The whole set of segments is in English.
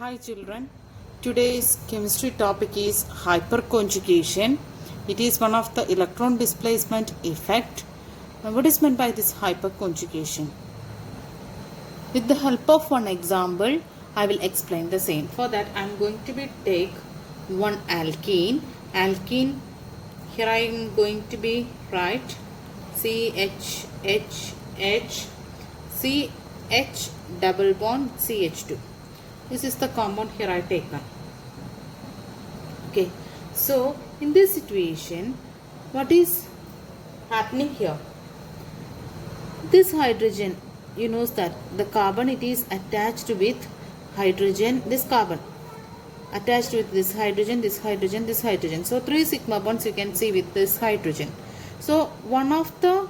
Hi children, today's chemistry topic is hyperconjugation. It is one of the electron displacement effect. What is meant by this hyperconjugation? With the help of one example, I will explain the same. For that, I am going to take one alkene. Here I am going to be write CH double bond CH2. This is the compound here I taken. Okay, so in this situation, what is happening here? This hydrogen, you know that the carbon, it is attached with hydrogen, this carbon attached with this hydrogen, this hydrogen, this hydrogen. So 3 sigma bonds you can see with this hydrogen. So one of the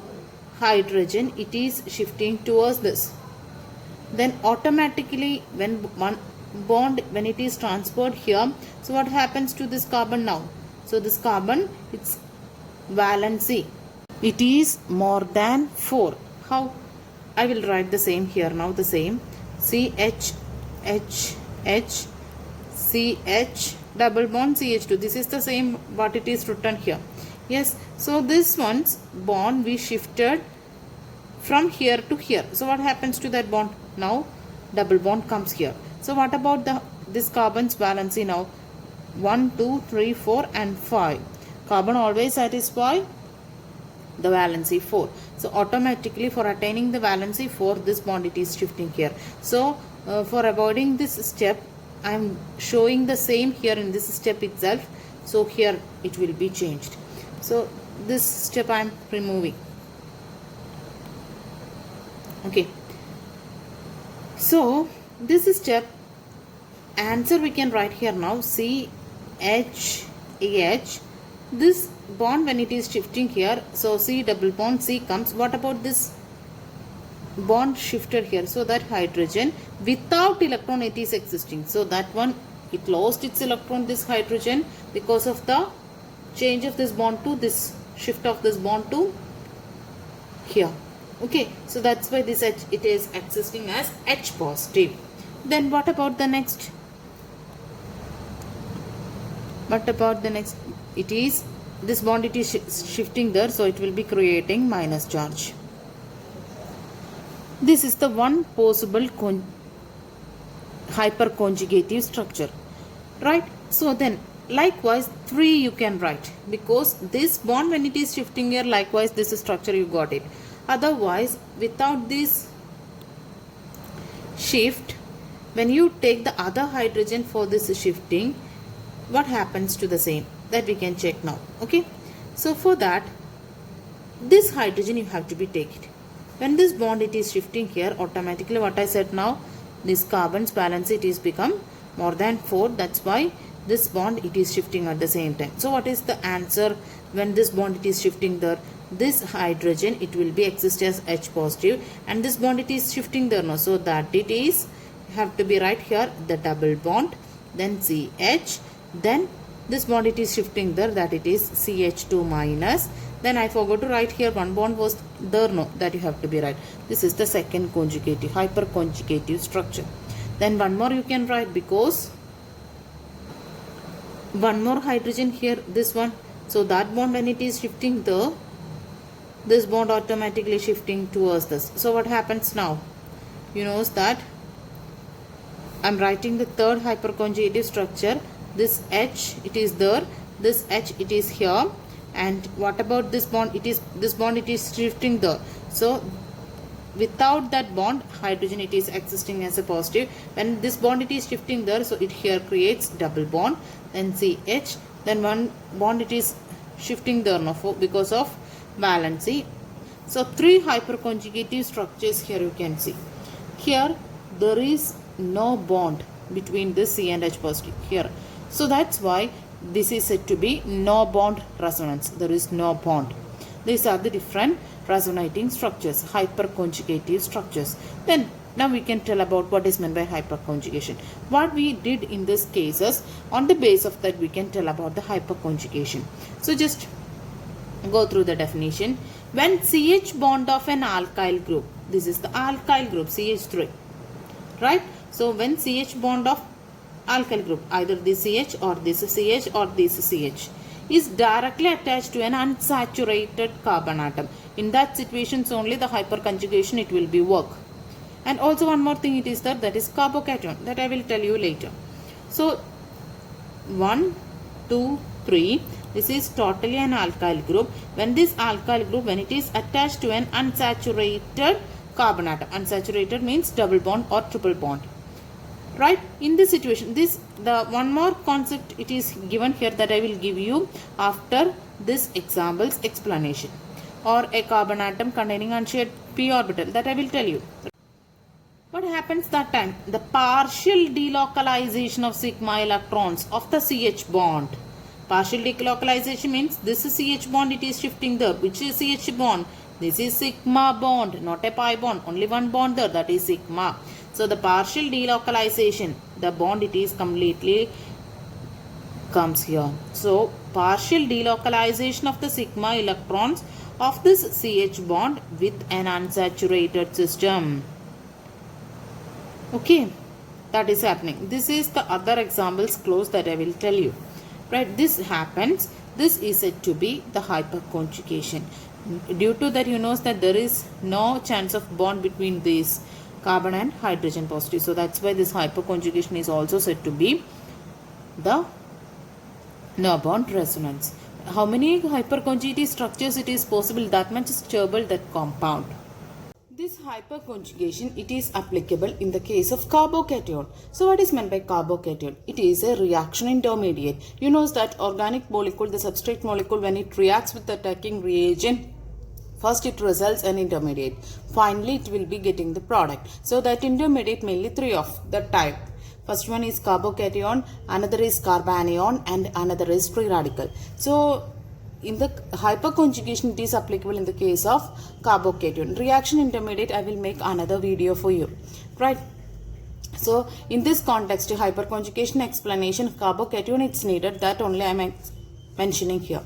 hydrogen, it is shifting towards this. Then automatically when one bond, when it is transferred here, so what happens to this carbon now? So this carbon, its valency, it is more than 4. How? I will write the same here now, the same CH double bond CH2. This is the same what it is written here. Yes, so this one's bond we shifted from here to here. So what happens to that bond? Now double bond comes here. So what about this carbon's valency now? 1, 2, 3, 4 and 5. Carbon always satisfy the valency 4. So automatically for attaining the valency 4, this bond it is shifting here. So for avoiding this step, I am showing the same here in this step itself. So here it will be changed. So this step I am removing. Okay. So this step, answer we can write here now, CHAH. This bond when it is shifting here, so C double bond C comes. What about this bond shifted here? So that hydrogen without electron it is existing. So that one, it lost its electron, this hydrogen, because of the change of this bond to this, shift of this bond to here. Okay, so that's why this H, it is existing as H positive. Then what about the next? What about the next? It is, this bond it is shifting there, so it will be creating minus charge. This is the one possible hyperconjugative structure, right? So then likewise 3 you can write, because this bond when it is shifting here, likewise this structure you got it. Otherwise without this shift, when you take the other hydrogen for this shifting, what happens to the same? That we can check now. Okay, so for that, this hydrogen you have to be take it. When this bond it is shifting here, automatically what I said now, this carbon's valence it is become more than 4. That's why this bond it is shifting at the same time. So what is the answer when this bond it is shifting there? This hydrogen it will be exist as H positive, and this bond it is shifting there now. So that it is, have to be right here, the double bond, then CH, then this bond it is shifting there, that it is CH2 minus. Then I forgot to write here, one bond was there, no, that you have to be right. This is the second conjugative, hyperconjugative structure. Then one more you can write, because one more hydrogen here, this one. So that bond when it is shifting there, this bond automatically shifting towards this. So what happens now? You know that I am writing the third hyperconjugative structure. This H it is there, this H it is here, and what about this bond? It is, this bond it is shifting there. So without that bond, hydrogen it is existing as a positive. When this bond it is shifting there, so it here creates double bond, then CH, then one bond it is shifting there now because of valency. So 3 hyperconjugative structures here you can see. Here there is no bond between this C and H positive here. So that's why this is said to be no bond resonance. There is no bond. These are the different resonating structures, hyperconjugative structures. Then now we can tell about what is meant by hyperconjugation. What we did in this cases, on the base of that we can tell about the hyperconjugation. So just go through the definition. When CH bond of an alkyl group, this is the alkyl group CH3, right? So when CH bond of alkyl group, either this CH or this CH or this CH, is directly attached to an unsaturated carbon atom. In that situations only the hyperconjugation it will be work. And also one more thing it is there, that is carbocation, that I will tell you later. So 1, 2, 3, this is totally an alkyl group. When this alkyl group, when it is attached to an unsaturated carbon atom, unsaturated means double bond or triple bond, right? In this situation, the one more concept it is given here that I will give you after this example's explanation. Or a carbon atom containing unshared p orbital, that I will tell you. What happens that time? The partial delocalization of sigma electrons of the CH bond. Partial delocalization means this is CH bond, it is shifting there. Which is CH bond? This is sigma bond, not a pi bond. Only one bond there, that is sigma. So the partial delocalization, the bond it is completely comes here. So partial delocalization of the sigma electrons of this CH bond with an unsaturated system. Okay, that is happening. This is the other examples close that I will tell you. Right, this happens. This is said to be the hyperconjugation. Due to that, you know that there is no chance of bond between these carbon and hydrogen positive. So that's why this hyperconjugation is also said to be the no bond resonance. How many hyperconjugated structures it is possible, that much is stable that compound. This hyperconjugation, it is applicable in the case of carbocation. So what is meant by carbocation? It is a reaction intermediate. You know that organic molecule, the substrate molecule, when it reacts with the attacking reagent, first it results an intermediate. Finally it will be getting the product. So that intermediate mainly three of the type. First one is carbocation, another is carbanion, and another is free radical. So in the hyperconjugation, it is applicable in the case of carbocation. Reaction intermediate, I will make another video for you, right? So in this context, hyperconjugation explanation, carbocation, it's needed. That only I am mentioning here.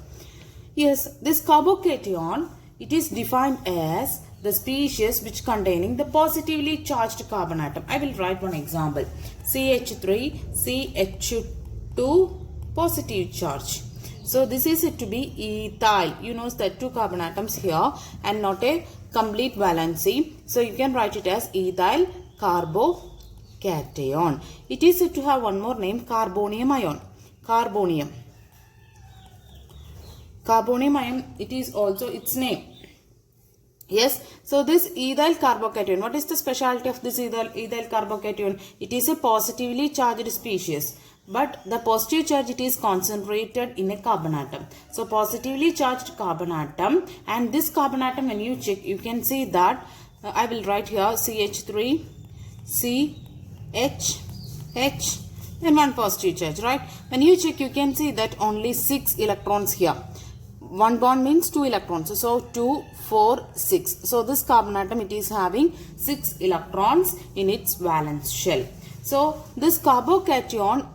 Yes, this carbocation, it is defined as the species which containing the positively charged carbon atom. I will write one example. CH3, CH2, positive charge. So this is said to be ethyl. You know that two carbon atoms here and not a complete valency. So you can write it as ethyl carbocation. It is said to have one more name, carbonium ion. Carbonium. Carbonium ion, it is also its name. Yes, so this ethyl carbocation, what is the specialty of this ethyl carbocation? It is a positively charged species. But the positive charge, it is concentrated in a carbon atom. So positively charged carbon atom, and this carbon atom, when you check, you can see that I will write here CH3, CH, H, and one positive charge, right? When you check, you can see that only 6 electrons here. One bond means 2 electrons. So 2, 4, 6. So this carbon atom, it is having 6 electrons in its valence shell. So this carbocation,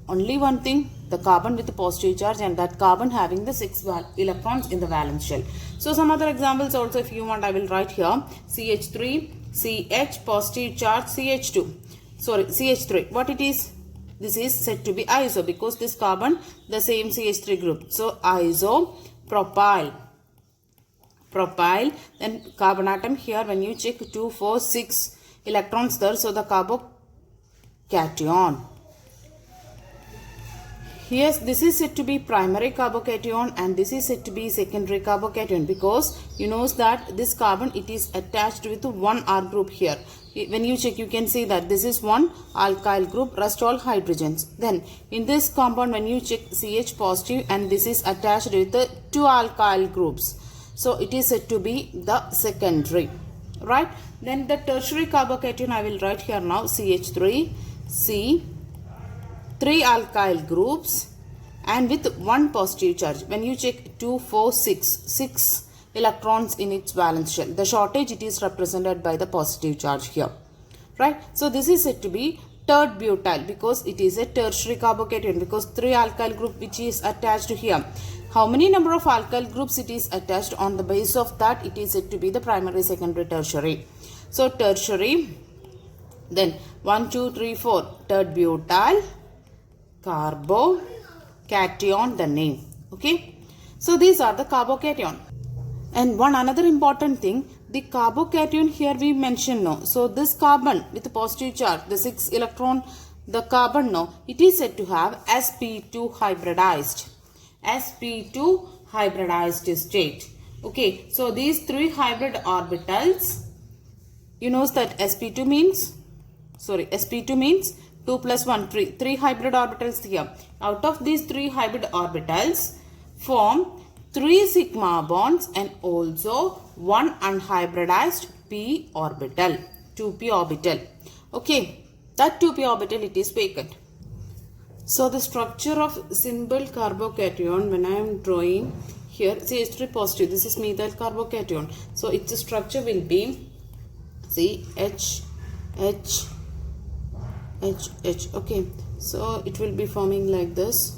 only one thing, the carbon with the positive charge, and that carbon having the 6 electrons in the valence shell. So some other examples also, if you want, I will write here. CH3, CH, positive charge, CH2. Sorry, CH3. What it is? This is said to be iso, because this carbon, the same CH3 group. So isopropyl. Propyl. Then carbon atom here, when you check, 2, 4, 6 electrons there. So the carbocation. Yes, this is said to be primary carbocation and this is said to be secondary carbocation, because you know that this carbon, it is attached with one R group here. When you check, you can see that this is one alkyl group, rest all hydrogens. Then in this compound, when you check, CH positive, and this is attached with the 2 alkyl groups. So it is said to be the secondary, right? Then the tertiary carbocation, I will write here now, CH3, C, 3 alkyl groups and with 1 positive charge. When you check, 2, 4, 6 electrons in its valence shell. The shortage, it is represented by the positive charge here, right? So this is said to be third butyl, because it is a tertiary carbocation, because 3 alkyl group which is attached here. How many number of alkyl groups it is attached, on the basis of that it is said to be the primary, secondary, tertiary. So tertiary, then 1, 2, 3, 4, third butyl. carbocation, the name. Okay. So these are the carbocation. And one another important thing, the carbocation here we mentioned now. So this carbon with a positive charge, the 6 electron, the carbon now, it is said to have sp2 hybridized. sp2 hybridized state. Okay, so these 3 hybrid orbitals, you know that sp2 means 2 plus 1, 3. 3 hybrid orbitals here. Out of these 3 hybrid orbitals form 3 sigma bonds and also 1 unhybridized p orbital, 2p orbital. Okay, that 2p orbital it is vacant. So the structure of simple carbocation, when I am drawing here, CH3 positive, this is methyl carbocation. So its structure will be CH, H, H, H. Okay, so it will be forming like this.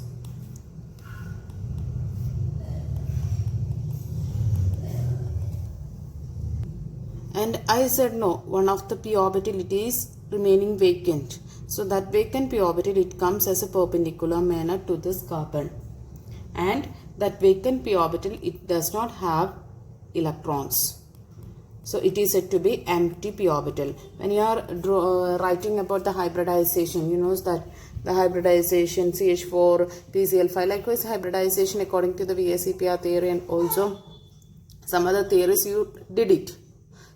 And I said no, one of the p orbital it is remaining vacant. So that vacant p orbital it comes as a perpendicular manner to this carbon. And that vacant p orbital it does not have electrons. So it is said to be empty p orbital. When you are writing about the hybridization, you know that the hybridization CH4, PCl5, likewise hybridization according to the VSEPR theory and also some other theories you did it.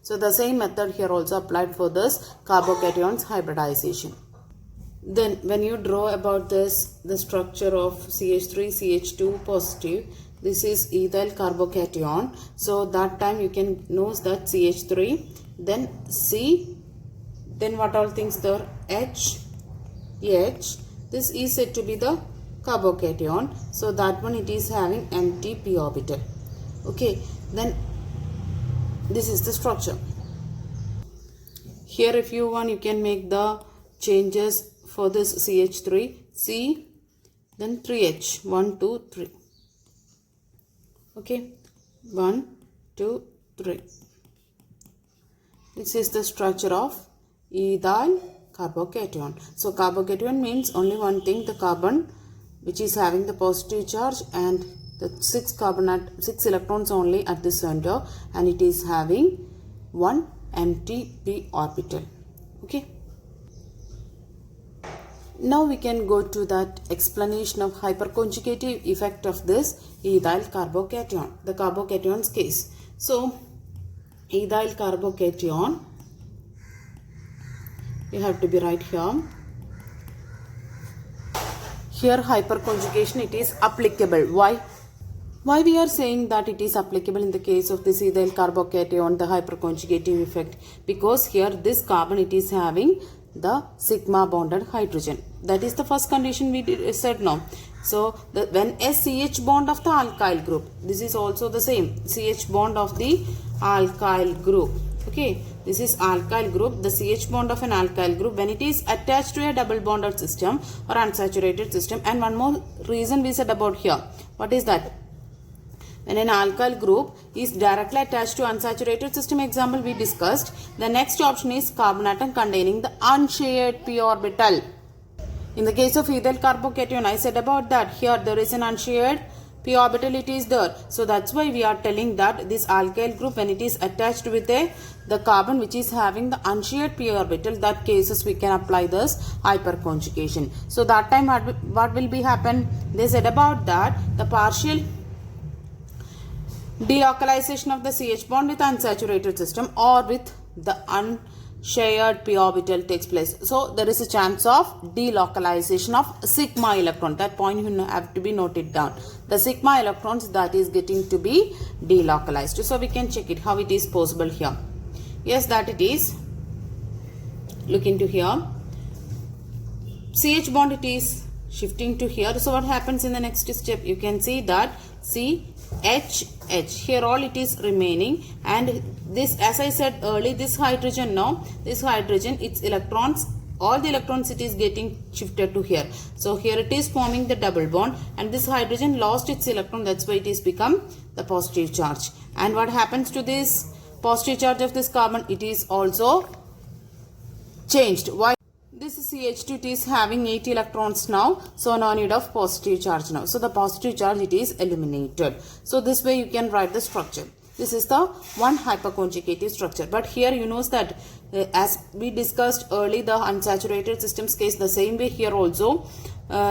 So the same method here also applied for this carbocations hybridization. Then when you draw about this, the structure of CH3, CH2 positive, this is ethyl carbocation. So that time you can know that CH3, then C, then what all things there? H, H. This is said to be the carbocation. So that one it is having empty p orbital. Okay, then this is the structure. Here if you want, you can make the changes for this CH3, C, then 3H, 1, 2, 3. Okay, 1, 2, 3. This is the structure of ethyl carbocation. So carbocation means only one thing, the carbon which is having the positive charge and the 6 electrons only at the center, and it is having one empty p orbital. Okay. Now we can go to that explanation of hyperconjugative effect of this ethyl carbocation, the carbocation's case. So ethyl carbocation, you have to be right here. Here hyperconjugation it is applicable. Why? Why we are saying that it is applicable in the case of this ethyl carbocation, the hyperconjugative effect? Because here this carbon it is having the sigma bonded hydrogen. That is the first condition we said now. So when a CH bond of the alkyl group, this is also the same CH bond of the alkyl group. Okay, this is alkyl group, the CH bond of an alkyl group when it is attached to a double bonded system or unsaturated system. And one more reason we said about here. What is that? When an alkyl group is directly attached to unsaturated system, example we discussed, the next option is carbon atom containing the unshared p orbital. In the case of ethyl carbocation, I said about that. Here there is an unshared p orbital, it is there. So that's why we are telling that this alkyl group, when it is attached with the carbon which is having the unshared p orbital, that cases we can apply this hyperconjugation. So that time what will be happen? They said about that the partial delocalization of the CH bond with unsaturated system or with the unshared p orbital takes place. So there is a chance of delocalization of sigma electron. That point you have to be noted down. The sigma electrons that is getting to be delocalized. So we can check it how it is possible here. Yes, that it is. Look into here. CH bond it is shifting to here. So what happens in the next step? You can see that CH here all it is remaining, and this, as I said earlier, this hydrogen now, this hydrogen, its electrons, all the electrons it is getting shifted to here. So here it is forming the double bond, and this hydrogen lost its electron, that's why it is become the positive charge. And what happens to this positive charge of this carbon? It is also changed. Why? This CH2 it is having 8 electrons now, so no need of positive charge now. So the positive charge it is eliminated. So this way you can write the structure. This is the one hyperconjugative structure. But here you know that as we discussed early the unsaturated systems case, the same way here also.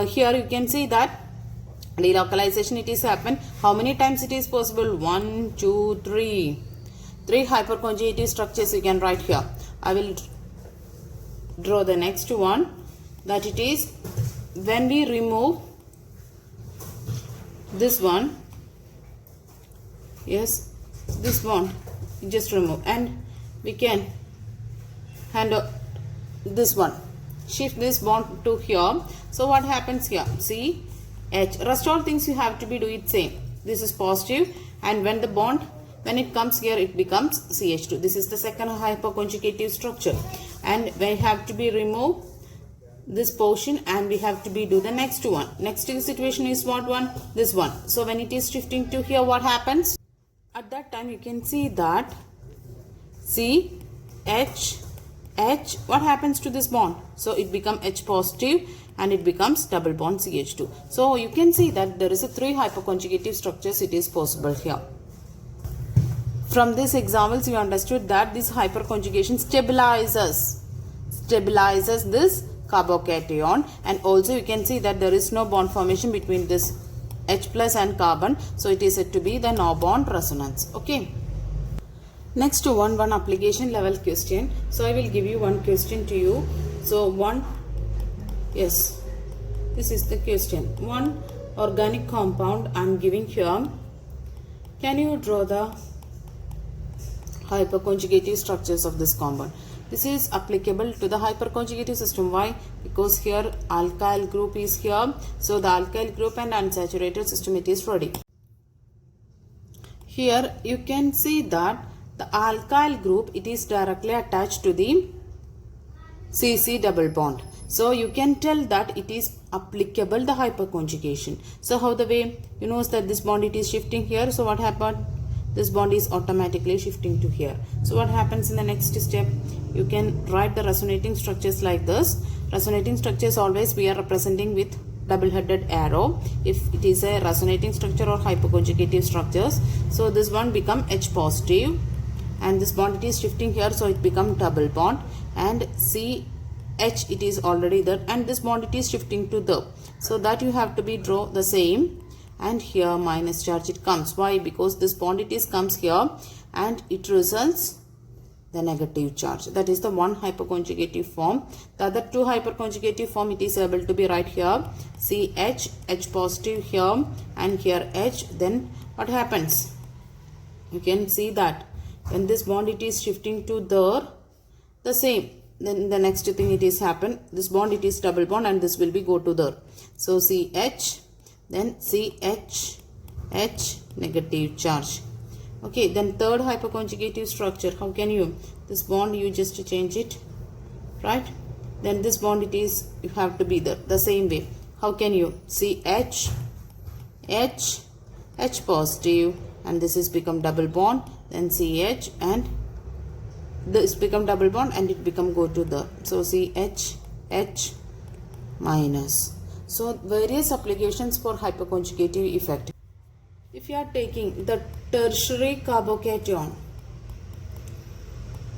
Here you can see that delocalization it is happened. How many times it is possible? 1, 2, 3. 3 hyperconjugative structures you can write here. I will draw the next one, that it is when we remove this one, yes, this bond just remove, and we can handle this one, shift this bond to here. So what happens here? See, H, rest all things you have to be do it same. This is positive, and when the bond, when it comes here, it becomes CH2. This is the second hyperconjugative structure, and we have to be remove this portion, and we have to be do the next one. Next situation is what one? This one. So when it is shifting to here, what happens? At that time you can see that C H H, what happens to this bond? So it becomes H positive and it becomes double bond CH2. So you can see that there is a 3 hyperconjugative structures it is possible here. From these examples you understood that this hyperconjugation stabilizes this carbocation, and also you can see that there is no bond formation between this H plus and carbon, so it is said to be the no bond resonance. Okay. Next one application level question. So I will give you one question to you. So one, yes, this is the question. One organic compound I am giving here. Can you draw the hyperconjugative structures of this compound? This is applicable to the hyperconjugative system. Why? Because here alkyl group is here. So the alkyl group and unsaturated system it is ready. Here you can see that the alkyl group it is directly attached to the CC double bond. So you can tell that it is applicable the hyperconjugation. So how the way you know that this bond it is shifting here. So what happened? This bond is automatically shifting to here. So what happens in the next step? You can write the resonating structures like this. Resonating structures always we are representing with double-headed arrow if it is a resonating structure or hyperconjugative structures. So this one become H positive, and this bond it is shifting here, so it become double bond, and CH it is already there, and this bond it is shifting to the. So that you have to be draw the same. And here minus charge it comes. Why? Because this bond it is comes here and it results the negative charge. That is the one hyperconjugative form. The other two hyperconjugative form it is able to be right here. CH, H positive here, and here H. Then what happens? You can see that when this bond it is shifting to there, the same. Then the next thing it is happen. This bond it is double bond and this will be go to there. So CH. Then CH, H, negative charge. Okay, then third hyperconjugative structure. How can you? This bond you just change it, right? Then this bond it is, you have to be there the same way. How can you? CH, H, H positive, and this is become double bond. Then CH, and this become double bond and it become go to the. So CH, H minus. So various applications for hyperconjugative effect. If you are taking the tertiary carbocation,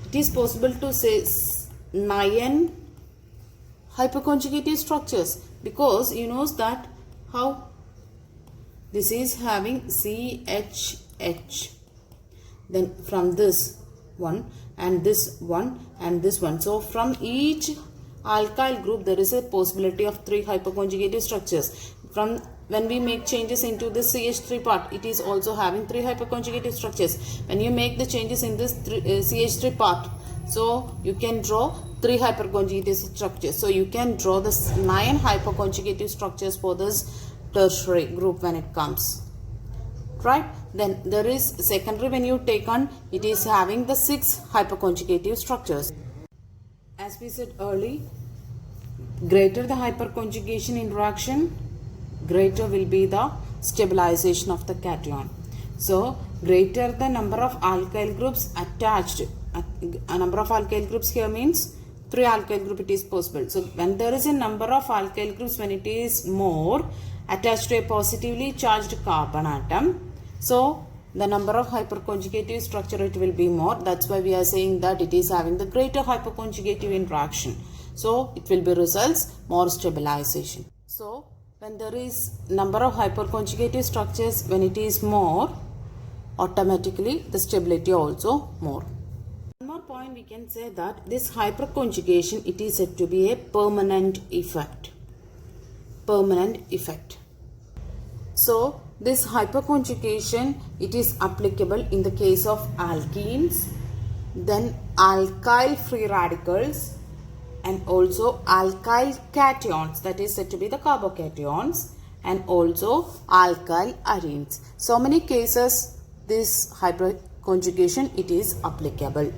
it is possible to say 9 hyperconjugative structures, because you know that how this is having CHH. Then from this one and this one and this one. So from each alkyl group there is a possibility of 3 hyperconjugative structures. From when we make changes into this CH3 part, it is also having 3 hyperconjugative structures. When you make the changes in this CH3 part, so you can draw 3 hyperconjugative structures. So you can draw the 9 hyperconjugative structures for this tertiary group when it comes. Right? Then there is secondary. When you take on, it is having the 6 hyperconjugative structures. As we said earlier, greater the hyperconjugation interaction, greater will be the stabilization of the cation. So greater the number of alkyl groups attached. A number of alkyl groups here means 3 alkyl group it is possible. So when there is a number of alkyl groups, when it is more attached to a positively charged carbon atom, so the number of hyperconjugative structure it will be more. That's why we are saying that it is having the greater hyperconjugative interaction. So it will be results more stabilization. So when there is number of hyperconjugative structures, when it is more, automatically the stability also more. One more point we can say that this hyperconjugation, it is said to be a permanent effect. Permanent effect. So this hyperconjugation, it is applicable in the case of alkenes, then alkyl free radicals, and also alkyl cations, that is said to be the carbocations, and also alkyl arenes. So many cases this hyperconjugation it is applicable.